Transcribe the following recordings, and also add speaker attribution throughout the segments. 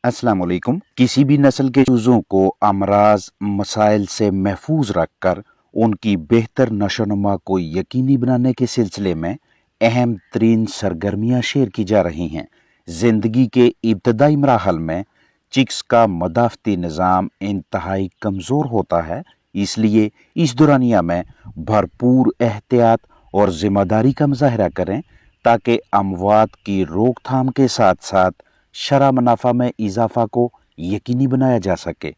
Speaker 1: अस्सलाम वालेकुम। किसी भी नस्ल के चूज़ों को अमराज मसाइल से महफूज रखकर उनकी बेहतर नशोनुमा को यकीनी बनाने के सिलसिले में अहम तरीन सरगर्मियाँ शेयर की जा रही हैं। ज़िंदगी के इब्तदाई मराहल में चिक्स का मदाफ़ती निज़ाम इंतहाई कमज़ोर होता है, इसलिए इस दौरानिया में भरपूर एहतियात और ज़िम्मेदारी का मुज़ाहरा करें ताकि अमवात की रोकथाम के साथ साथ शरह मुनाफा में इजाफा को यकीनी बनाया जा सके।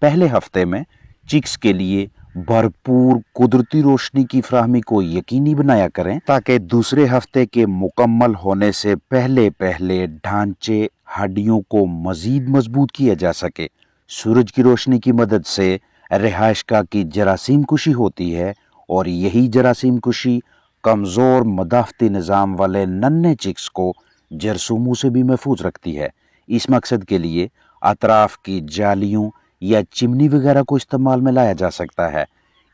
Speaker 1: पहले हफ्ते में चिक्स के लिए भरपूर कुदरती रोशनी की फराहमी को यकीनी बनाया करें ताकि दूसरे हफ्ते के मुकम्मल होने से पहले पहले ढांचे हड्डियों को मजीद मजबूत किया जा सके। सूरज की रोशनी की मदद से रिहायशगाह की जरासीम कुशी होती है और यही जरासीम कुशी कमज़ोर मदाफ़ती निज़ाम वाले नन्हे चिक्स को जरसूमों से भी महफूज रखती है। इस मकसद के लिए अतराफ की जालियों या चिमनी वगैरह को इस्तेमाल में लाया जा सकता है।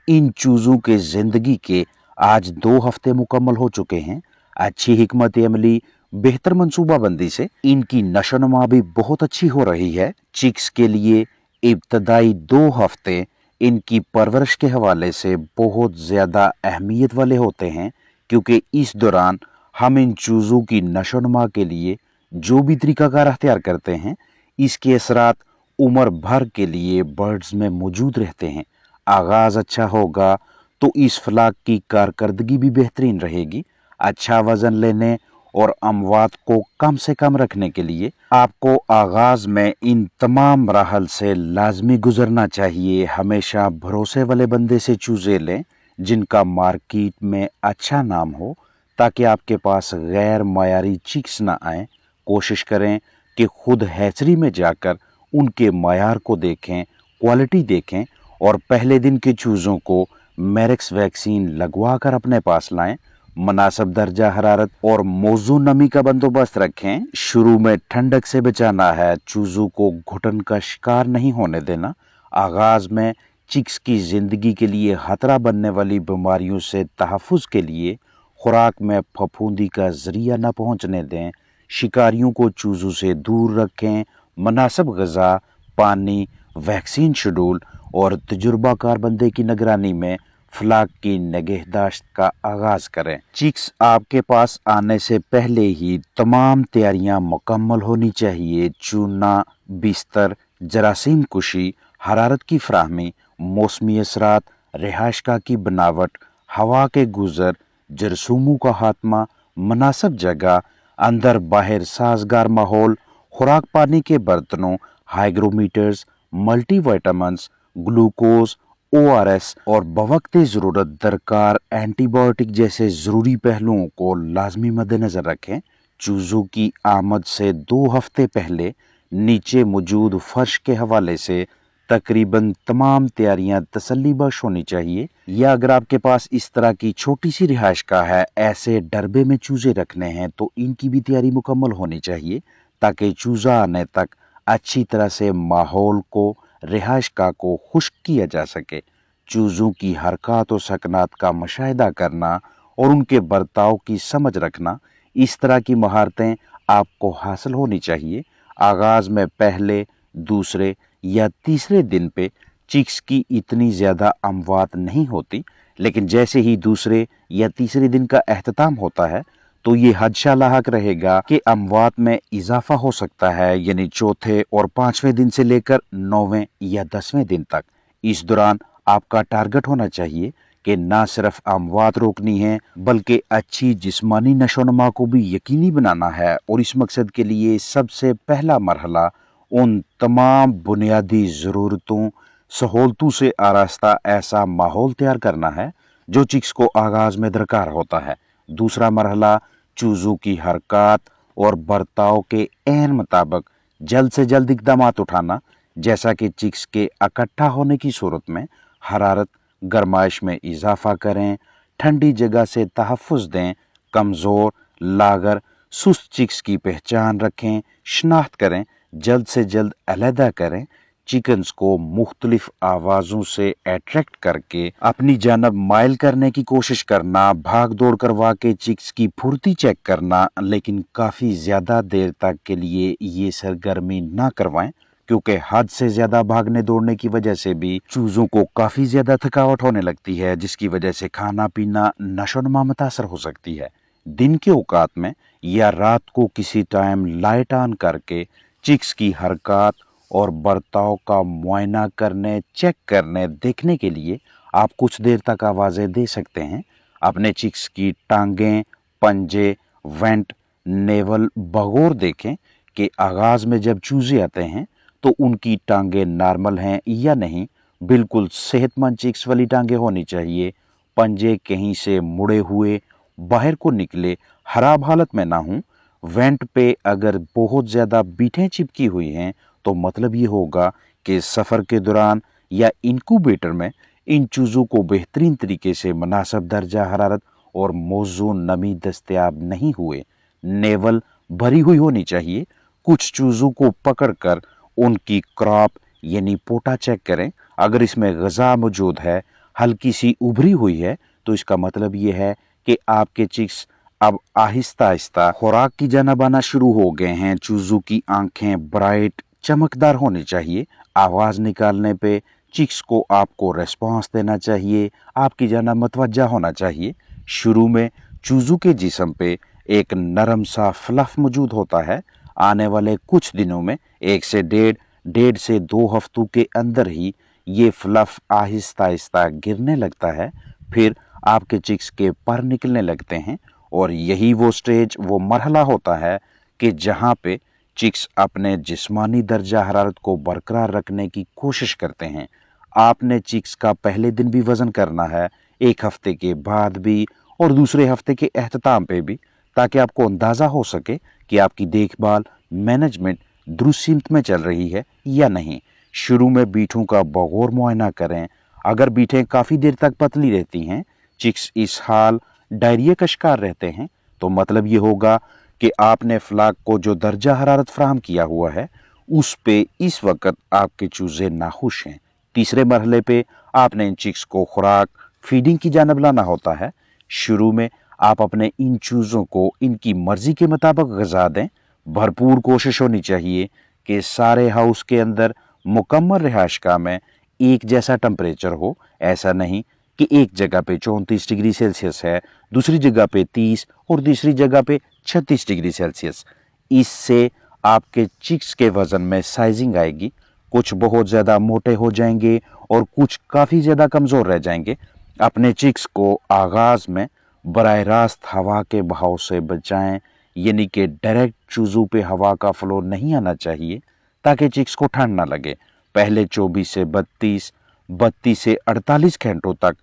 Speaker 1: इन चूज़ों के ज़िंदगी के आज 2 हफ्ते मुकम्मल हो चुके हैं। अच्छी हिकमत अमली, बेहतर मनसूबाबंदी से इनकी नशोनुमा भी बहुत अच्छी हो रही है। चिक्स के लिए इब्तदाई 2 हफ्ते इनकी परवरिश के हवाले से बहुत ज़्यादा अहमियत वाले होते हैं, क्योंकि इस दौरान हम इन चूज़ों की नशोनुमा के लिए जो भी तरीकाकार अख्तियार करते हैं, इसके असरात उम्र भर के लिए बर्ड्स में मौजूद रहते हैं। आगाज़ अच्छा होगा तो इस फलाक की कारकर्दगी भी बेहतरीन रहेगी। अच्छा वज़न लेने और अमवात को कम से कम रखने के लिए आपको आगाज़ में इन तमाम मराहल से लाजमी गुजरना चाहिए। हमेशा भरोसे वाले बंदे से चूज़े लें जिनका मार्केट में अच्छा नाम हो, ताकि आपके पास गैर मायारी चिक्स ना आए। कोशिश करें कि खुद हैचरी में जाकर उनके मायार को देखें, क्वालिटी देखें और पहले दिन के चूज़ों को मैरिक्स वैक्सीन लगवा कर अपने पास लाएं। मुनासिब दर्जा हरारत और मौजू नमी का बंदोबस्त रखें। शुरू में ठंडक से बचाना है, चूज़ों को घुटन का शिकार नहीं होने देना। आगाज़ में चिक्स की ज़िंदगी के लिए खतरा बनने वाली बीमारियों से तहफ़्फ़ुज़ के लिए खुराक में फफूंदी का ज़रिया न पहुंचने दें। शिकारियों को चूज़ों से दूर रखें। मुनासिब ग़िज़ा, पानी, वैक्सीन शेड्यूल और तजुर्बाकार बंदे की निगरानी में फलाक की निगहदाश्त का आगाज़ करें। चिक्स आपके पास आने से पहले ही तमाम तैयारियां मुकम्मल होनी चाहिए। चूना, बिस्तर, जरासीम कुशी, हरारत की फराहमी, मौसमी असरात, रिहायशगाह की बनावट, हवा के गुजर, जरसूमों का खात्मा, मुनासिब जगह, अंदर बाहर साजगार माहौल, खुराक पानी के बर्तनों, हाइग्रोमीटर्स, मल्टीविटामिन्स, ग्लूकोज, ORS और बवक्त ज़रूरत दरकार एंटीबायोटिक जैसे ज़रूरी पहलुओं को लाजमी मद्देनज़र रखें। चूज़ों की आमद से 2 हफ्ते पहले नीचे मौजूद फर्श के हवाले से तकरीबन तमाम तैयारियां तसल्ली बख्श होनी चाहिए। या अगर आपके पास इस तरह की छोटी सी रिहायशगाह है, ऐसे डरबे में चूज़े रखने हैं, तो इनकी भी तैयारी मुकम्मल होनी चाहिए ताकि चूज़ा आने तक अच्छी तरह से माहौल को, रिहायशगाह को खुश्क किया जा सके। चूज़ों की हरकत और सकनात का मुशाहिदा करना और उनके बर्ताव की समझ रखना, इस तरह की महारतें आपको हासिल होनी चाहिए। आगाज़ में पहले, दूसरे या तीसरे दिन पे चिक्स की इतनी ज़्यादा अमवात नहीं होती, लेकिन जैसे ही दूसरे या तीसरे दिन का एहतताम होता है तो ये हदशा लाहक रहेगा कि अमवात में इजाफा हो सकता है, यानी चौथे और 5वें दिन से लेकर 9वें या 10वें दिन तक। इस दौरान आपका टारगेट होना चाहिए कि ना सिर्फ अमवात रोकनी है, बल्कि अच्छी जिस्मानी नशोनुमा को भी यकीनी बनाना है। और इस मकसद के लिए सबसे पहला मरहला उन तमाम बुनियादी ज़रूरतों, सहूलतों से आरास्ता ऐसा माहौल तैयार करना है जो चिक्स को आगाज़ में दरकार होता है। दूसरा मरहला चूज़ों की हरकत और बर्ताव के ऐन मुताबिक जल्द से जल्द इक़दामात उठाना, जैसा कि चिक्स के इकट्ठा होने की सूरत में हरारत, गर्माइश में इजाफा करें, ठंडी जगह से तहफ़्फ़ुज़ दें, कमज़ोर, लागर, सुस्त चिक्स की पहचान रखें, शनाख्त करें, जल्द से जल्द अलहदा करें। चिकन्स को मुख्तलिफ आवाज़ों से अट्रैक्ट करके अपनी जानब माइल करने की कोशिश करना, भाग दौड़ करवा के चिक्स की फुर्ती चेक करना, लेकिन काफ़ी ज़्यादा देर तक के लिए ये सरगर्मी ना करवाएं, क्योंकि हद से ज़्यादा भागने दौड़ने की वजह से भी चूज़ों को काफ़ी ज़्यादा थकावट होने लगती है, जिसकी वजह से खाना पीना नशोनुमा मुतासर हो सकती है। दिन के औकात में या रात को किसी टाइम लाइट ऑन करके चिक्स की हरकत और बर्ताव का मुआयना करने, चेक करने, देखने के लिए आप कुछ देर तक आवाज़ें दे सकते हैं। अपने चिक्स की टांगें, पंजे, वेंट, नेवल बगौर देखें कि आगाज़ में जब चूजे आते हैं तो उनकी टांगें नॉर्मल हैं या नहीं। बिल्कुल सेहतमंद चिक्स वाली टांगें होनी चाहिए। पंजे कहीं से मुड़े हुए बाहर को निकले खराब हालत में ना हूं। वेंट पे अगर बहुत ज़्यादा बीटें चिपकी हुई हैं तो मतलब ये होगा कि सफ़र के दौरान या इंक्यूबेटर में इन चूज़ों को बेहतरीन तरीके से मुनासिब दर्जा हरारत और मौजून नमी दस्तयाब नहीं हुए। नेवल भरी हुई होनी चाहिए। कुछ चूज़ों को पकड़कर उनकी क्रॉप यानी पोटा चेक करें। अगर इसमें ग़िज़ा मौजूद है, हल्की सी उभरी हुई है, तो इसका मतलब ये है कि आपके चिक्स अब आहिस्ता आहिस्ता खुराक की जानब आना शुरू हो गए हैं। चूज़ों की आंखें ब्राइट चमकदार होनी चाहिए। आवाज़ निकालने पे चिक्स को आपको रेस्पॉन्स देना चाहिए, आपकी जानब मतवज्जा होना चाहिए। शुरू में चूज़ों के जिस्म पे एक नरम सा फ्लफ मौजूद होता है। आने वाले कुछ दिनों में 1 से डेढ़ से 2 हफ्तों के अंदर ही ये फ्लफ आहिस्ता आहिस्ता गिरने लगता है। फिर आपके चिक्स के पर निकलने लगते हैं और यही वो स्टेज, वो मरहला होता है कि जहाँ पे चिक्स अपने जिस्मानी दर्जा हरारत को बरकरार रखने की कोशिश करते हैं। आपने चिक्स का पहले दिन भी वज़न करना है, 1 हफ्ते के बाद भी और दूसरे हफ्ते के एहतताम पे भी, ताकि आपको अंदाज़ा हो सके कि आपकी देखभाल मैनेजमेंट दुरुस्त सिमत में चल रही है या नहीं। शुरू में बीठों का बगौर मुआयना करें। अगर बीठें काफ़ी देर तक पतली रहती हैं, चिक्स इस हाल डायरिया का शिकार रहते हैं, तो मतलब ये होगा कि आपने फ्लाक को जो दर्जा हरारत फराहम किया हुआ है उस पे इस वक्त आपके चूज़े नाखुश हैं। तीसरे मरहले पे आपने इन चिक्स को खुराक फीडिंग की जानब लाना होता है। शुरू में आप अपने इन चूज़ों को इनकी मर्जी के मुताबिक ग़िज़ा दें। भरपूर कोशिश होनी चाहिए कि सारे हाउस के अंदर मुकम्मल रिहाइशगाह में एक जैसा टेम्परेचर हो। ऐसा नहीं कि एक जगह पे 34 डिग्री सेल्सियस है, दूसरी जगह पे 30 और तीसरी जगह पे 36 डिग्री सेल्सियस। इससे आपके चिक्स के वज़न में साइजिंग आएगी। कुछ बहुत ज़्यादा मोटे हो जाएंगे और कुछ काफ़ी ज़्यादा कमज़ोर रह जाएंगे। अपने चिक्स को आगाज़ में बराह रास्त हवा के बहाव से बचाएं, यानी कि डायरेक्ट चूज़ों पे हवा का फ्लो नहीं आना चाहिए ताकि चिक्स को ठंड ना लगे। पहले 24 से 32 से 48 घंटों तक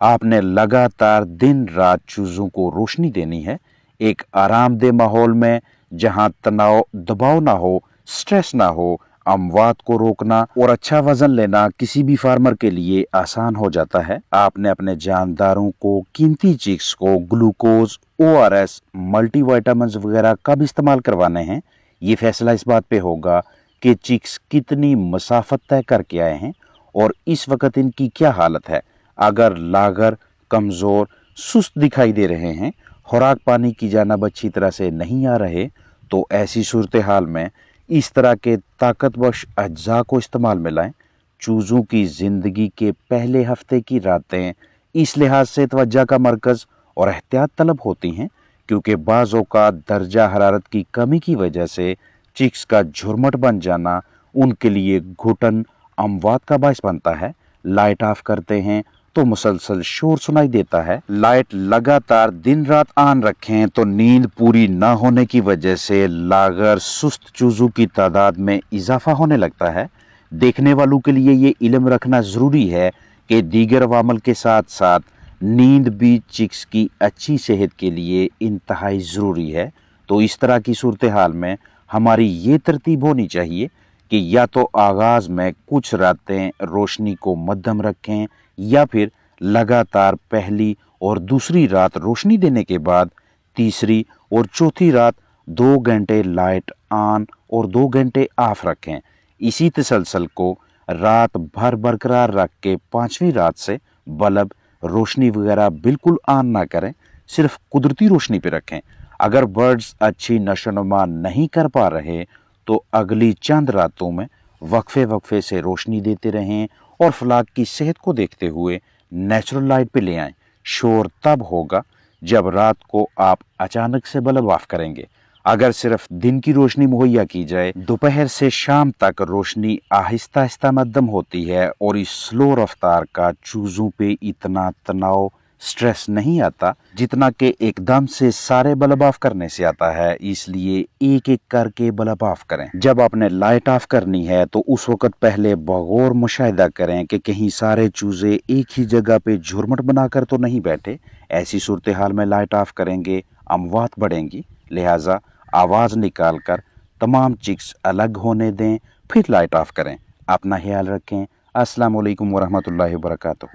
Speaker 1: आपने लगातार दिन रात चूज़ों को रोशनी देनी है। एक आरामदेह माहौल में जहां तनाव दबाव ना हो, स्ट्रेस ना हो, अमवात को रोकना और अच्छा वजन लेना किसी भी फार्मर के लिए आसान हो जाता है। आपने अपने जानदारों को कीमती चिक्स को ग्लूकोज, ORS, मल्टीविटामिन्स वगैरह कब इस्तेमाल करवाने हैं, ये फैसला इस बात पे होगा कि चिक्स कितनी मसाफत तय करके आए हैं और इस वक्त इनकी क्या हालत है। अगर लागर, कमज़ोर, सुस्त दिखाई दे रहे हैं, खुराक पानी की जानब अच्छी तरह से नहीं आ रहे, तो ऐसी सूरत हाल में इस तरह के ताकतबख्श अज्जा को इस्तेमाल में लाएं। चूज़ों की ज़िंदगी के पहले हफ्ते की रातें इस लिहाज से तवज्जो का मरकज़ और एहतियात तलब होती हैं क्योंकि बाज़ औक़ात दर्जा हरारत की कमी की वजह से चिक्स का झुरमट बन जाना उनके लिए घुटन अमवात का बायस बनता है। लाइट ऑफ करते हैं तो मुसलसल शोर सुनाई देता है। लाइट लगातार दिन रात ऑन रखें तो नींद पूरी ना होने की वजह से लागर सुस्त चूज़ों की तादाद में इजाफा होने लगता है। देखने वालों के लिए ये इल्म रखना ज़रूरी है कि दीगर अवामल के साथ साथ नींद भी चिक्स की अच्छी सेहत के लिए इंतहाई ज़रूरी है। तो इस तरह की सूरत हाल में हमारी ये तरतीब होनी चाहिए कि या तो आगाज़ में कुछ रातें रोशनी को मध्यम रखें या फिर लगातार पहली और दूसरी रात रोशनी देने के बाद तीसरी और चौथी रात 2 घंटे लाइट ऑन और 2 घंटे ऑफ रखें। इसी तसलसल को رات بھر برقرار رکھ کے 5ویں رات سے بلب روشنی وغیرہ بالکل آن نہ کریں، صرف قدرتی روشنی پہ رکھیں۔ اگر برڈز اچھی نشو و نما نہیں کر پا رہے تو اگلی چند راتوں میں وقفے سے روشنی دیتے رہیں اور فلاک کی صحت کو دیکھتے ہوئے نیچرل لائٹ پہ لے آئیں۔ شور تب ہوگا جب رات کو آپ اچانک سے بلب آف کریں گے۔ اگر صرف دن کی روشنی مہیا کی جائے، دوپہر سے شام تک روشنی آہستہ آہستہ مدھم ہوتی ہے اور اس سلو رفتار کا چوزوں پہ اتنا تناؤ سٹریس نہیں آتا جتنا کہ ایک دم سے سارے بلب آف کرنے سے آتا ہے۔ اس لیے ایک ایک کر کے بلب آف کریں۔ جب آپ نے لائٹ آف کرنی ہے تو اس وقت پہلے بغور مشاہدہ کریں کہ کہیں سارے چوزے ایک ہی جگہ پہ جھرمٹ بنا کر تو نہیں بیٹھے۔ ایسی صورتحال میں لائٹ آف کریں گے اموات بڑھیں گی، لہٰذا آواز نکال کر تمام چکس الگ ہونے دیں، پھر لائٹ آف کریں۔ اپنا خیال رکھیں۔ السلام علیکم ورحمۃ اللہ وبرکاتہ۔